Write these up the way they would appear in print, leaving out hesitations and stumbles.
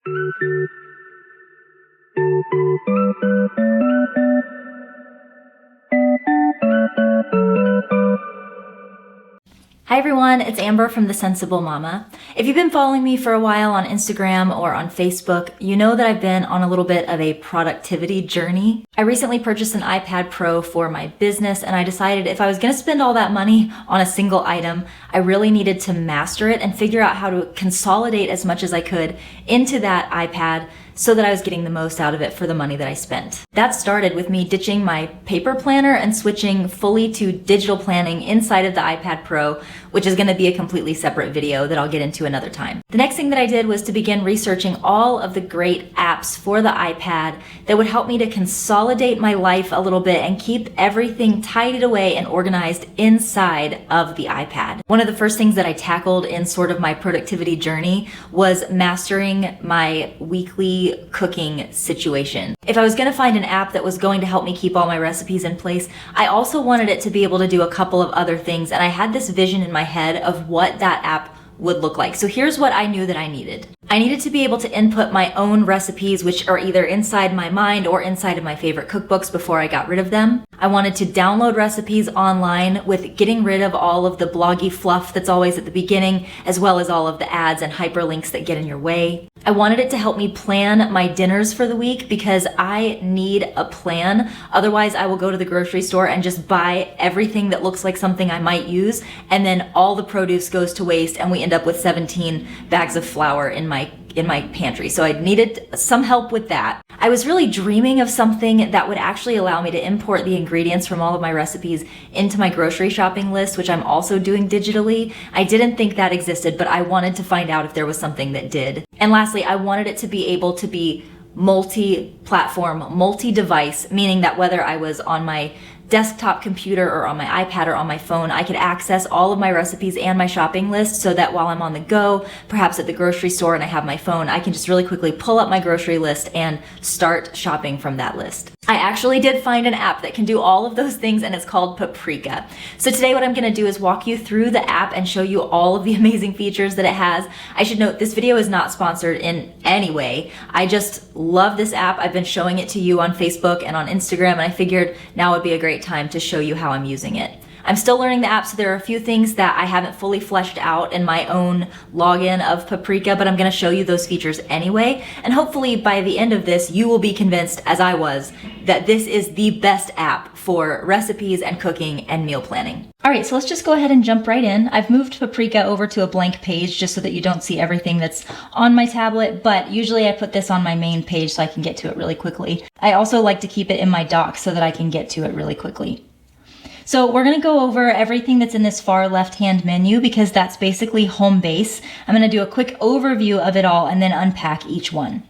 Hi everyone, it's Amber from The Sensible Mama. If you've been following me for a while on Instagram or on Facebook, you know that I've been on a little bit of a productivity journey. I recently purchased an iPad Pro for my business, and I decided if I was going to spend all that money on a single item, I really needed to master it and figure out how to consolidate as much as I could into that iPad so that I was getting the most out of it for the money that I spent. That started with me ditching my paper planner and switching fully to digital planning inside of the iPad Pro, which is going to be a completely separate video that I'll get into another time. The next thing that I did was to begin researching all of the great apps for the iPad that would help me to consolidate my life a little bit and keep everything tidied away and organized inside of the iPad. One of the first things that I tackled in sort of my productivity journey was mastering my weekly cooking situation. If I was going to find an app that was going to help me keep all my recipes in place, I also wanted it to be able to do a couple of other things, and I had this vision in my head of what that app would look like. So here's what I knew that I needed. I needed to be able to input my own recipes, which are either inside my mind or inside of my favorite cookbooks before I got rid of them. I wanted to download recipes online with getting rid of all of the bloggy fluff that's always at the beginning, as well as all of the ads and hyperlinks that get in your way. I wanted it to help me plan my dinners for the week because I need a plan. Otherwise, I will go to the grocery store and just buy everything that looks like something I might use, and then all the produce goes to waste and we end up with 17 bags of flour in my pantry. So I needed some help with that. I was really dreaming of something that would actually allow me to import the ingredients from all of my recipes into my grocery shopping list, which I'm also doing digitally. I didn't think that existed, but I wanted to find out if there was something that did. And lastly, I wanted it to be able to be multi-platform, multi-device, meaning that whether I was on my desktop computer or on my iPad or on my phone, I could access all of my recipes and my shopping list so that while I'm on the go, perhaps at the grocery store and I have my phone, I can just really quickly pull up my grocery list and start shopping from that list. I actually did find an app that can do all of those things, and it's called Paprika. So today what I'm going to do is walk you through the app and show you all of the amazing features that it has. I should note this video is not sponsored in any way. I just love this app. I've been showing it to you on Facebook and on Instagram, and I figured now would be a great time to show you how I'm using it. I'm still learning the app, so there are a few things that I haven't fully fleshed out in my own login of Paprika, but I'm going to show you those features anyway. And hopefully by the end of this, you will be convinced, as I was, that this is the best app for recipes and cooking and meal planning. All right, so let's just go ahead and jump right in. I've moved Paprika over to a blank page just so that you don't see everything that's on my tablet, but usually I put this on my main page so I can get to it really quickly. I also like to keep it in my dock so that I can get to it really quickly. So we're going to go over everything that's in this far left-hand menu because that's basically home base. I'm going to do a quick overview of it all and then unpack each one.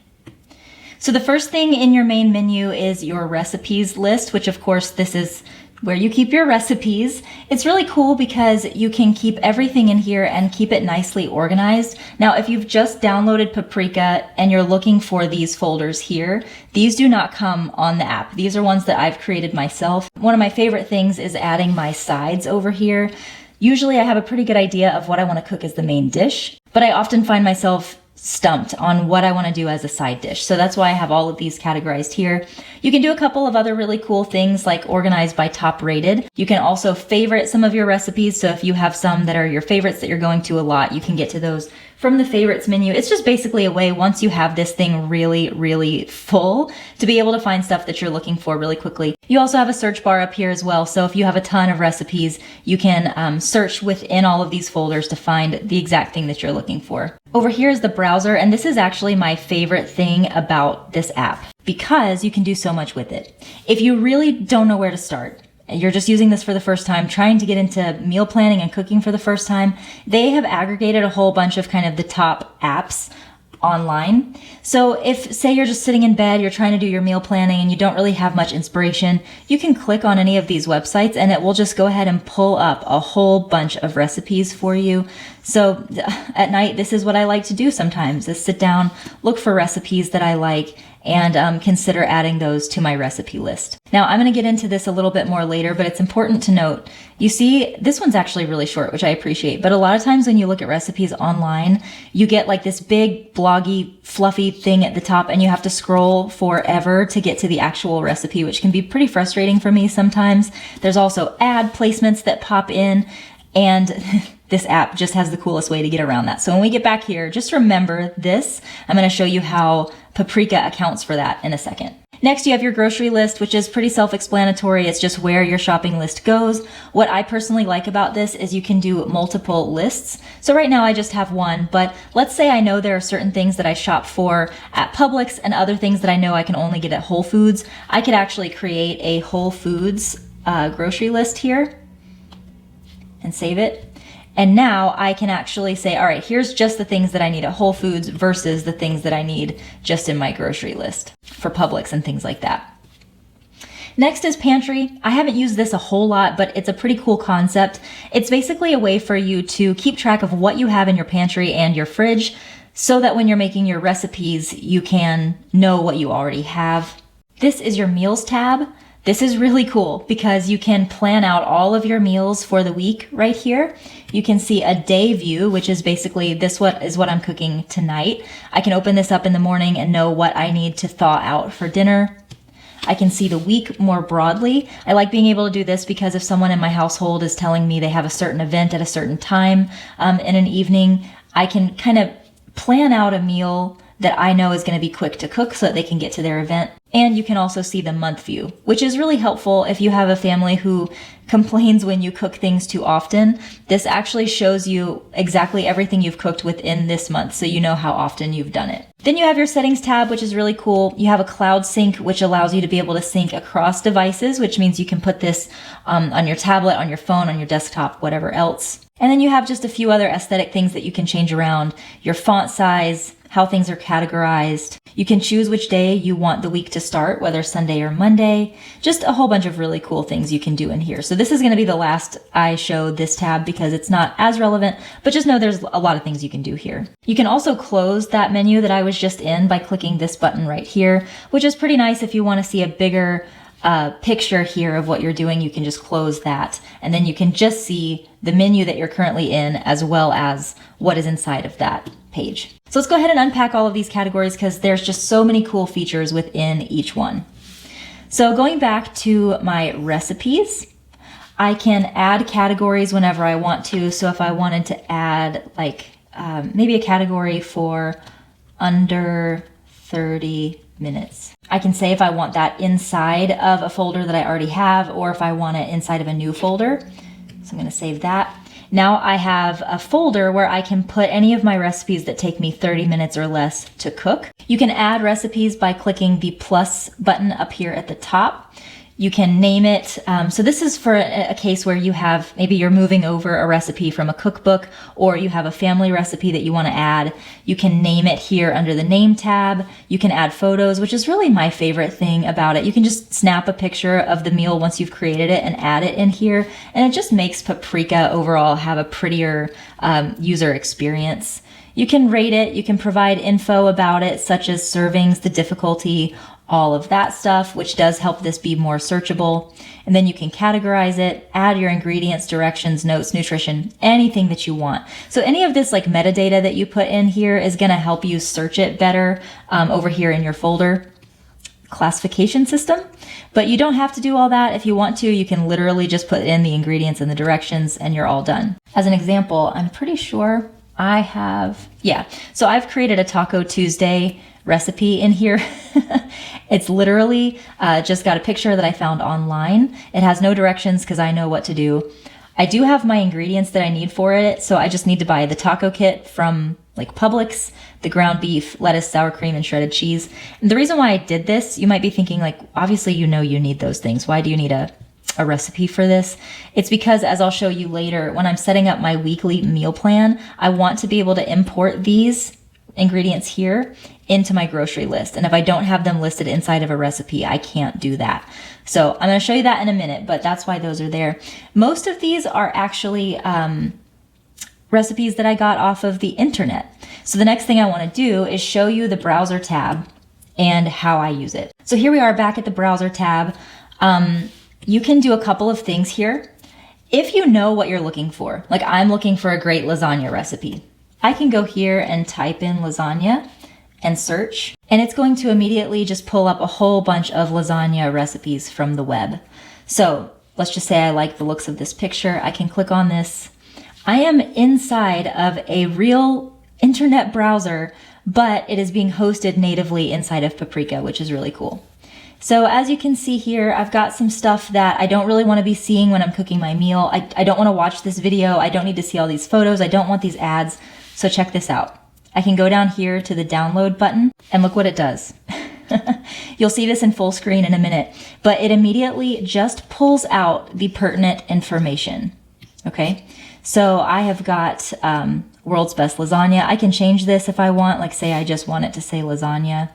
So the first thing in your main menu is your recipes list, which of course this is where you keep your recipes. It's really cool because you can keep everything in here and keep it nicely organized. Now, if you've just downloaded Paprika and you're looking for these folders here, these do not come on the app. These are ones that I've created myself. One of my favorite things is adding my sides over here. Usually I have a pretty good idea of what I want to cook as the main dish, but I often find myself stumped on what I want to do as a side dish. So that's why I have all of these categorized here. You can do a couple of other really cool things like organize by top rated. You can also favorite some of your recipes. So if you have some that are your favorites that you're going to a lot, you can get to those from the favorites menu. It's just basically a way, once you have this thing really, really full, to be able to find stuff that you're looking for really quickly. You also have a search bar up here as well. So if you have a ton of recipes, you can search within all of these folders to find the exact thing that you're looking for. Over here is the browser, and this is actually my favorite thing about this app because you can do so much with it. If you really don't know where to start, you're just using this for the first time, trying to get into meal planning and cooking for the first time, they have aggregated a whole bunch of kind of the top apps online. So if, say, you're just sitting in bed, you're trying to do your meal planning and you don't really have much inspiration, you can click on any of these websites and it will just go ahead and pull up a whole bunch of recipes for you. So at night, this is what I like to do sometimes, is sit down, look for recipes that I like, and consider adding those to my recipe list. Now I'm going to get into this a little bit more later, but it's important to note, you see, this one's actually really short, which I appreciate, but a lot of times when you look at recipes online, you get like this big bloggy, fluffy thing at the top, and you have to scroll forever to get to the actual recipe, which can be pretty frustrating for me sometimes. There's also ad placements that pop in, and this app just has the coolest way to get around that. So when we get back here, just remember this. I'm going to show you how Paprika accounts for that in a second. Next, you have your grocery list, which is pretty self-explanatory. It's just where your shopping list goes. What I personally like about this is you can do multiple lists. So right now I just have one, but let's say I know there are certain things that I shop for at Publix and other things that I know I can only get at Whole Foods. I could actually create a Whole Foods grocery list here and save it. And now I can actually say, all right, here's just the things that I need at Whole Foods versus the things that I need just in my grocery list for Publix and things like that. Next is Pantry. I haven't used this a whole lot, but it's a pretty cool concept. It's basically a way for you to keep track of what you have in your pantry and your fridge so that when you're making your recipes, you can know what you already have. This is your Meals tab. This is really cool because you can plan out all of your meals for the week right here. You can see a day view, which is basically this is what I'm cooking tonight. I can open this up in the morning and know what I need to thaw out for dinner. I can see the week more broadly. I like being able to do this because if someone in my household is telling me they have a certain event at a certain time in an evening, I can kind of plan out a meal that I know is going to be quick to cook so that they can get to their event. And you can also see the month view, which is really helpful if you have a family who complains when you cook things too often. This actually shows you exactly everything you've cooked within this month, so you know how often you've done it. Then you have your settings tab, which is really cool. You have a cloud sync, which allows you to be able to sync across devices, which means you can put this on your tablet, on your phone, on your desktop, whatever else. And then you have just a few other aesthetic things that you can change around. Your font size, how things are categorized. You can choose which day you want the week to start, whether Sunday or Monday. Just a whole bunch of really cool things you can do in here. So this is going to be the last I show this tab because it's not as relevant, but just know there's a lot of things you can do here. You can also close that menu that I was just in by clicking this button right here, which is pretty nice if you want to see a bigger picture here of what you're doing. You can just close that, and then you can just see the menu that you're currently in as well as what is inside of that page. So let's go ahead and unpack all of these categories because there's just so many cool features within each one. So going back to my recipes, I can add categories whenever I want to. So if I wanted to add like maybe a category for under 30 minutes, I can say if I want that inside of a folder that I already have or if I want it inside of a new folder. So I'm going to save that. Now I have a folder where I can put any of my recipes that take me 30 minutes or less to cook. You can add recipes by clicking the plus button up here at the top. You can name it. So this is for a case where you have, maybe you're moving over a recipe from a cookbook or you have a family recipe that you want to add. You can name it here under the name tab. You can add photos, which is really my favorite thing about it. You can just snap a picture of the meal once you've created it and add it in here. And it just makes Paprika overall have a prettier user experience. You can rate it. You can provide info about it, such as servings, the difficulty, all of that stuff, which does help this be more searchable. And then you can categorize it, add your ingredients, directions, notes, nutrition, anything that you want. So any of this like metadata that you put in here is going to help you search it better over here in your folder classification system. But you don't have to do all that. If you want to, you can literally just put in the ingredients and the directions and you're all done. As an example, I'm pretty sure I have, so I've created a Taco Tuesday recipe in here. It's literally just got a picture that I found online. It has no directions because I know what to do. I do have my ingredients that I need for it, so I just need to buy the taco kit from like Publix, the ground beef, lettuce, sour cream, and shredded cheese. And the reason why I did this, you might be thinking like, obviously you know you need those things. Why do you need a recipe for this? It's because, as I'll show you later, when I'm setting up my weekly meal plan, I want to be able to import these ingredients here into my grocery list. And if I don't have them listed inside of a recipe, I can't do that. So I'm going to show you that in a minute, but that's why those are there. Most of these are actually recipes that I got off of the internet. So the next thing I want to do is show you the browser tab and how I use it. So here we are back at the browser tab. You can do a couple of things here. If you know what you're looking for, like I'm looking for a great lasagna recipe, I can go here and type in lasagna and search, and it's going to immediately just pull up a whole bunch of lasagna recipes from the web. So let's just say I like the looks of this picture. I can click on this. I am inside of a real internet browser, but it is being hosted natively inside of Paprika, which is really cool. So as you can see here, I've got some stuff that I don't really want to be seeing when I'm cooking my meal. I don't want to watch this video. I don't need to see all these photos. I don't want these ads. So check this out. I can go down here to the download button and look what it does. You'll see this in full screen in a minute, but it immediately just pulls out the pertinent information. Okay, so I have got world's best lasagna. I can change this if I want, like say I just want it to say lasagna.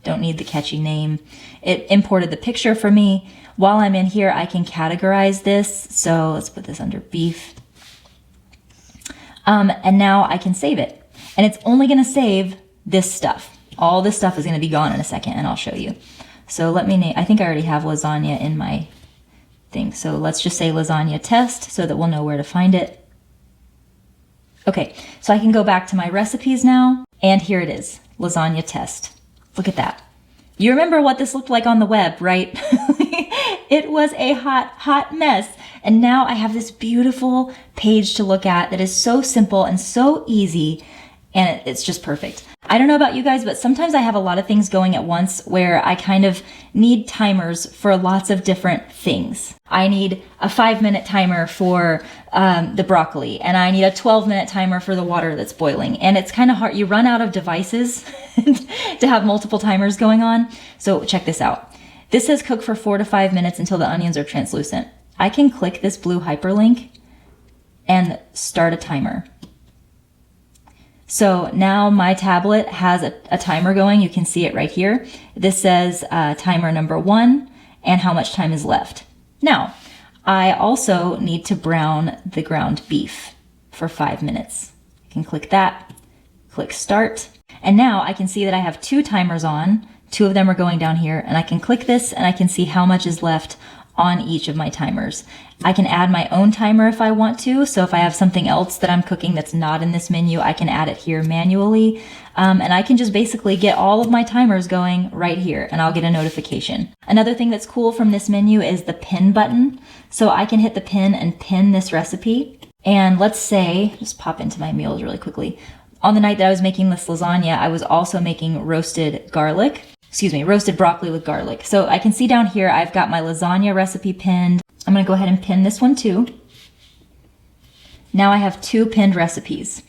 Don't need the catchy name. It imported the picture for me. While I'm in here, I can categorize this. So let's put this under beef. And now I can save it. And it's only going to save this stuff. All this stuff is going to be gone in a second, and I'll show you. So let me name, I think I already have lasagna in my thing. So let's just say lasagna test so that we'll know where to find it. Okay, so I can go back to my recipes now, and here it is, lasagna test. Look at that. You remember what this looked like on the web, right? It was a hot mess. And now I have this beautiful page to look at that is so simple and so easy, and it's just perfect. I don't know about you guys, but sometimes I have a lot of things going at once where I kind of need timers for lots of different things. I need a 5-minute timer for the broccoli, and I need a 12-minute timer for the water that's boiling. And it's kind of hard. You run out of devices to have multiple timers going on. So check this out. This says cook for 4 to 5 minutes until the onions are translucent. I can click this blue hyperlink and start a timer. So now my tablet has a timer going. You can see it right here. This says timer number 1 and how much time is left. Now, I also need to brown the ground beef for 5 minutes. I can click that, click start, and now I can see that I have 2 timers on. 2 of them are going down here, and I can click this and I can see how much is left on each of my timers. I can add my own timer if I want to. So if I have something else that I'm cooking that's not in this menu, I can add it here manually. And I can just basically get all of my timers going right here, and I'll get a notification. Another thing that's cool from this menu is the pin button. So I can hit the pin and pin this recipe. And let's say, just pop into my meals really quickly. On the night that I was making this lasagna, I was also making roasted broccoli with garlic. So I can see down here, I've got my lasagna recipe pinned. I'm gonna go ahead and pin this one too. Now I have 2 pinned recipes,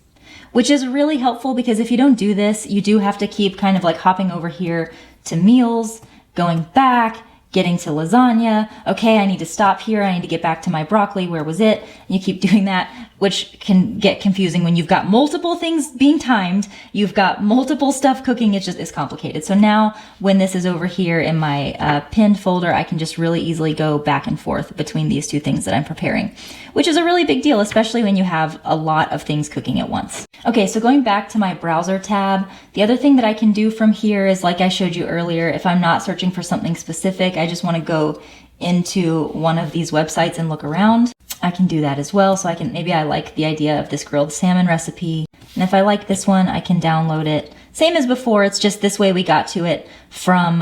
which is really helpful because if you don't do this, you do have to keep kind of like hopping over here to meals, going back, getting to lasagna. Okay, I need to stop here. I need to get back to my broccoli. Where was it? And you keep doing that, which can get confusing when you've got multiple things being timed. You've got multiple stuff cooking. It's complicated. So now when this is over here in my pinned folder, I can just really easily go back and forth between these 2 things that I'm preparing, which is a really big deal, especially when you have a lot of things cooking at once. Okay, so going back to my browser tab, the other thing that I can do from here is, like I showed you earlier, if I'm not searching for something specific, I just want to go into one of these websites and look around. I can do that as well. So maybe I like the idea of this grilled salmon recipe. And if I like this one, I can download it. Same as before, it's just this way we got to it from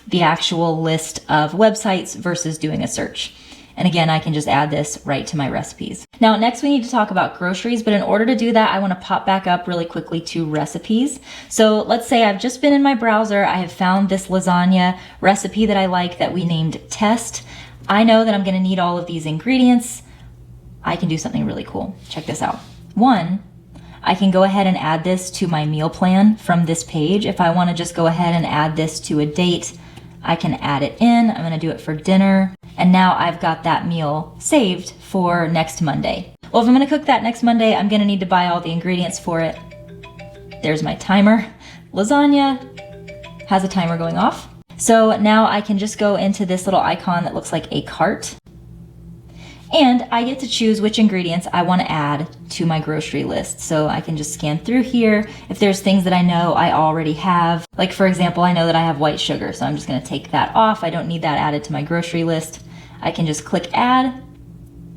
the actual list of websites versus doing a search. And again, I can just add this right to my recipes. Now, next we need to talk about groceries, but in order to do that, I want to pop back up really quickly to recipes. So let's say I've just been in my browser. I have found this lasagna recipe that I like that we named test. I know that I'm going to need all of these ingredients. I can do something really cool. Check this out. 1, I can go ahead and add this to my meal plan from this page. If I want to just go ahead and add this to a date, I can add it in. I'm going to do it for dinner. And now I've got that meal saved for next Monday. Well, if I'm going to cook that next Monday, I'm going to need to buy all the ingredients for it. There's my timer. Lasagna has a timer going off. So now I can just go into this little icon that looks like a cart. And I get to choose which ingredients I want to add to my grocery list. So I can just scan through here. If there's things that I know I already have, like for example, I know that I have white sugar, so I'm just going to take that off. I don't need that added to my grocery list. I can just click add,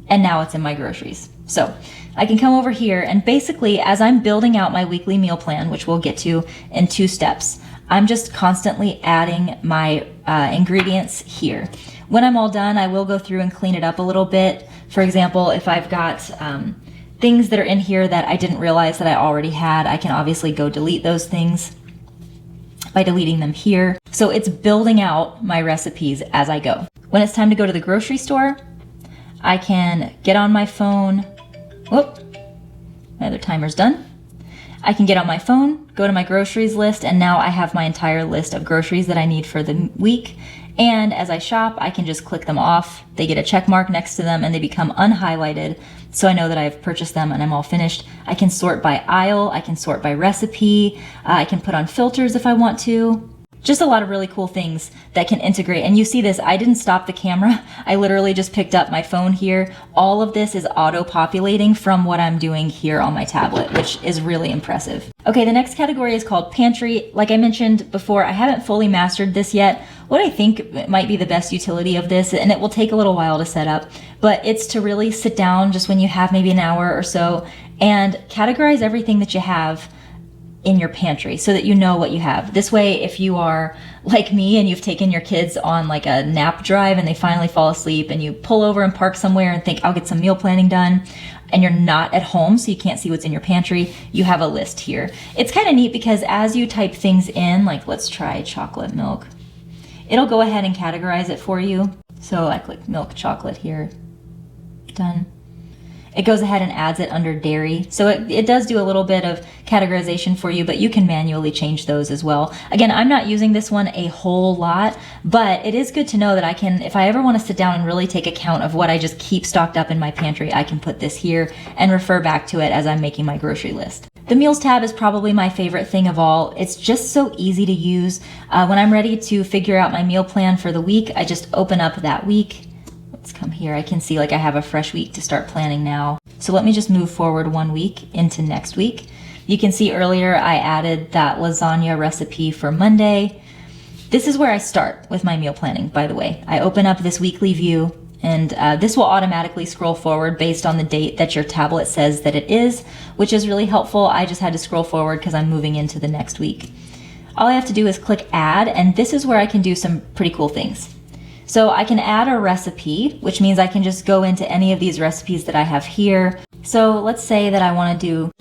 and now it's in my groceries. So I can come over here, and basically as I'm building out my weekly meal plan, which we'll get to in 2 steps, I'm just constantly adding my ingredients here. When I'm all done, I will go through and clean it up a little bit. For example, if I've got things that are in here that I didn't realize that I already had, I can obviously go delete those things by deleting them here. So it's building out my recipes as I go. When it's time to go to the grocery store, I can get on my phone. Whoop, my other timer's done. I can get on my phone, go to my groceries list, and now I have my entire list of groceries that I need for the week. And as I shop, I can just click them off. They get a check mark next to them and they become unhighlighted. So I know that I've purchased them and I'm all finished. I can sort by aisle. I can sort by recipe. I can put on filters if I want to. Just a lot of really cool things that can integrate. And you see this, I didn't stop the camera. I literally just picked up my phone here. All of this is auto-populating from what I'm doing here on my tablet, which is really impressive. Okay, the next category is called Pantry. Like I mentioned before, I haven't fully mastered this yet. What I think might be the best utility of this, and it will take a little while to set up, but it's to really sit down just when you have maybe an hour or so and categorize everything that you have in your pantry so that you know what you have. This way, if you are like me and you've taken your kids on like a nap drive and they finally fall asleep and you pull over and park somewhere and think, I'll get some meal planning done, and you're not at home so you can't see what's in your pantry, you have a list here. It's kind of neat because as you type things in, like let's try chocolate milk, it'll go ahead and categorize it for you. So I click milk chocolate here, done. It goes ahead and adds it under dairy. So it does do a little bit of categorization for you, but you can manually change those as well. Again, I'm not using this one a whole lot, but it is good to know that I can, if I ever want to sit down and really take account of what I just keep stocked up in my pantry, I can put this here and refer back to it as I'm making my grocery list. The meals tab is probably my favorite thing of all. It's just so easy to use. When I'm ready to figure out my meal plan for the week, I just open up that week. Let's come here. I can see like I have a fresh week to start planning now. So let me just move forward 1 week into next week. You can see earlier I added that lasagna recipe for Monday. This is where I start with my meal planning, by the way. I open up this weekly view and this will automatically scroll forward based on the date that your tablet says that it is, which is really helpful. I just had to scroll forward because I'm moving into the next week. All I have to do is click add, and this is where I can do some pretty cool things. So I can add a recipe, which means I can just go into any of these recipes that I have here. So let's say that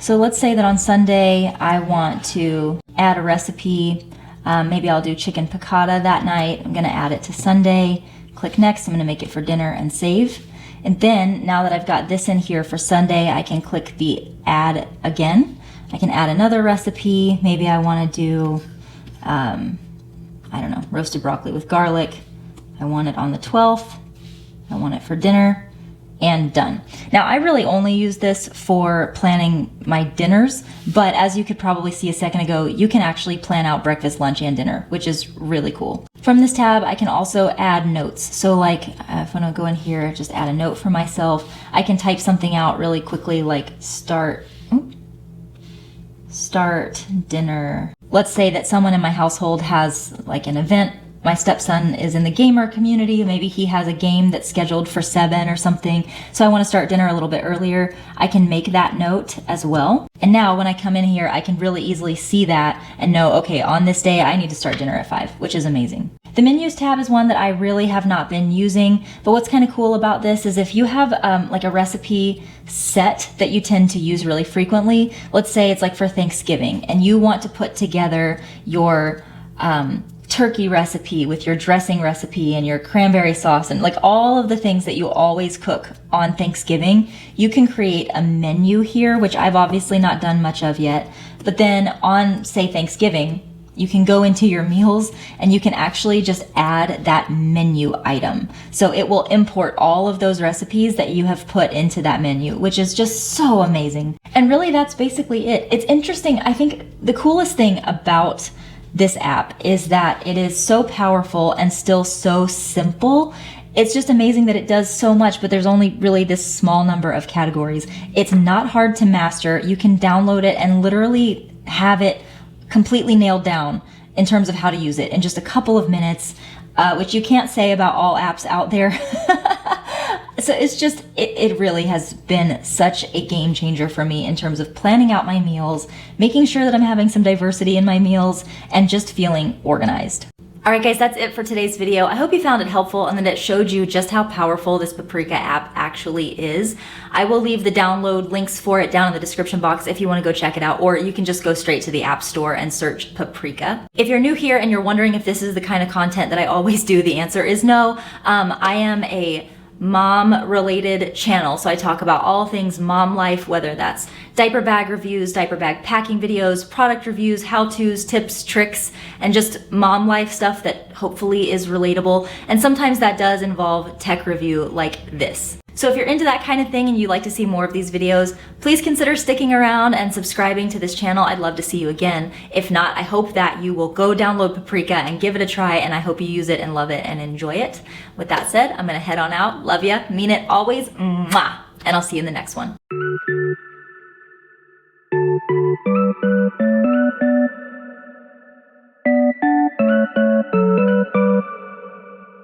let's say that on Sunday I want to add a recipe. Maybe I'll do chicken piccata that night. I'm gonna add it to Sunday. Click next, I'm gonna make it for dinner and save. And then now that I've got this in here for Sunday, I can click the add again. I can add another recipe. Maybe I wanna do, I don't know, roasted broccoli with garlic. I want it on the 12th, I want it for dinner, and done. Now I really only use this for planning my dinners, but as you could probably see a second ago, you can actually plan out breakfast, lunch, and dinner, which is really cool. From this tab, I can also add notes. So like if I want to go in here, just add a note for myself, I can type something out really quickly like start dinner. Let's say that someone in my household has like an event. My stepson is in the gamer community. Maybe he has a game that's scheduled for 7 or something. So I want to start dinner a little bit earlier. I can make that note as well. And now when I come in here, I can really easily see that and know, okay, on this day, I need to start dinner at 5, which is amazing. The menus tab is one that I really have not been using, but what's kind of cool about this is if you have like a recipe set that you tend to use really frequently, let's say it's like for Thanksgiving, and you want to put together your turkey recipe with your dressing recipe and your cranberry sauce and like all of the things that you always cook on Thanksgiving, you can create a menu here, which I've obviously not done much of yet. But then on, say, Thanksgiving, you can go into your meals and you can actually just add that menu item. So it will import all of those recipes that you have put into that menu, which is just so amazing. And really that's basically it. It's interesting. I think the coolest thing about this app is that it is so powerful and still so simple, It's just amazing that it does so much, but there's only really this small number of categories. It's not hard to master. You can download it and literally have it completely nailed down in terms of how to use it in just a couple of minutes, which you can't say about all apps out there. So it's just, it really has been such a game changer for me in terms of planning out my meals, making sure that I'm having some diversity in my meals, and just feeling organized. Alright guys, that's it for today's video. I hope you found it helpful and that it showed you just how powerful this Paprika app actually is. I will leave the download links for it down in the description box if you want to go check it out, or you can just go straight to the App Store and search Paprika. If you're new here and you're wondering if this is the kind of content that I always do, the answer is no. I am a mom-related channel, so I talk about all things mom life, whether that's diaper bag reviews, diaper bag packing videos, product reviews, how-tos, tips, tricks, and just mom life stuff that hopefully is relatable. And sometimes that does involve tech review like this. So if you're into that kind of thing and you'd like to see more of these videos, please consider sticking around and subscribing to this channel. I'd love to see you again. If not, I hope that you will go download Paprika and give it a try, and I hope you use it and love it and enjoy it. With that said, I'm gonna head on out. Love ya, mean it always, mwah, and I'll see you in the next one.